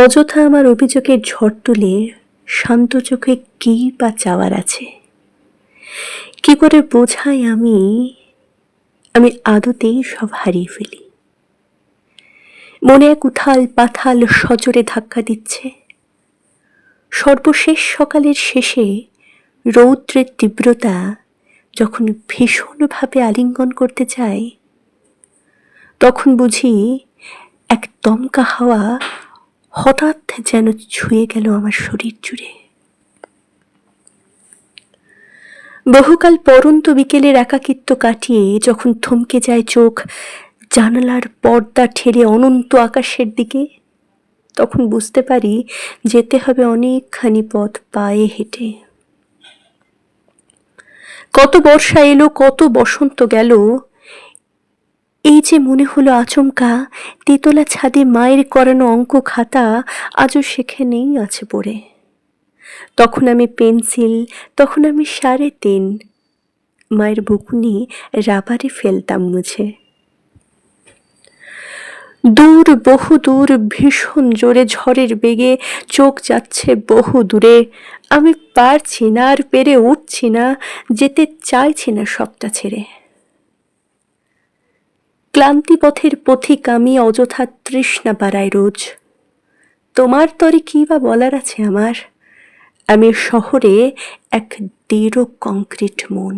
অযথা আমার অভিযোগের ঝড় তুলে শান্ত চোখে কী বা চাওয়ার আছে? কি করে বোঝাই আমি আদতেই সব হারিয়ে ফেলি? মনে এক উথাল পাথাল সজোরে ধাক্কা দিচ্ছে। সর্বশেষ সকালের শেষে রৌদ্রের তীব্রতা যখন ভীষণভাবে আলিঙ্গন করতে চায়, তখন বুঝি এক দমকা হাওয়া হঠাৎ যেন ছুঁয়ে গেল আমার শরীর জুড়ে। বহুকাল পরন্ত বিকেলের একাকিত্ব কাটিয়ে যখন থমকে যায় চোখ জানালার পর্দা ঠেলে অনন্ত আকাশের দিকে, তখন বুঝতে পারি যেতে হবে অনেকখানি পথ পায়ে হেঁটে। কত বর্ষা এলো, কত বসন্ত গেল, এই যে মনে হলো আচমকা তেতলা ছাদে মায়ের করানো অঙ্ক খাতা আজও সেখানেই আছে পড়ে। তখন আমি পেন্সিল, তখন আমি 3.5, মায়ের বকুনি রাবারে ফেলতাম মুছে। দূর, বহু দূর, ভীষণ জোরে ঝড়ের বেগে চোখ যাচ্ছে বহু দূরে। আমি পারছি না, আর পেরে উঠছি না, যেতে চাইছি না সবটা ছেড়ে। ক্লান্তি পথের পথিক আমি, অযথা তৃষ্ণা বাড়াই রোজ। তোমার তরে কি বা বলার আছে আমার? আমি শহরে এক দৃঢ় কংক্রিট মন।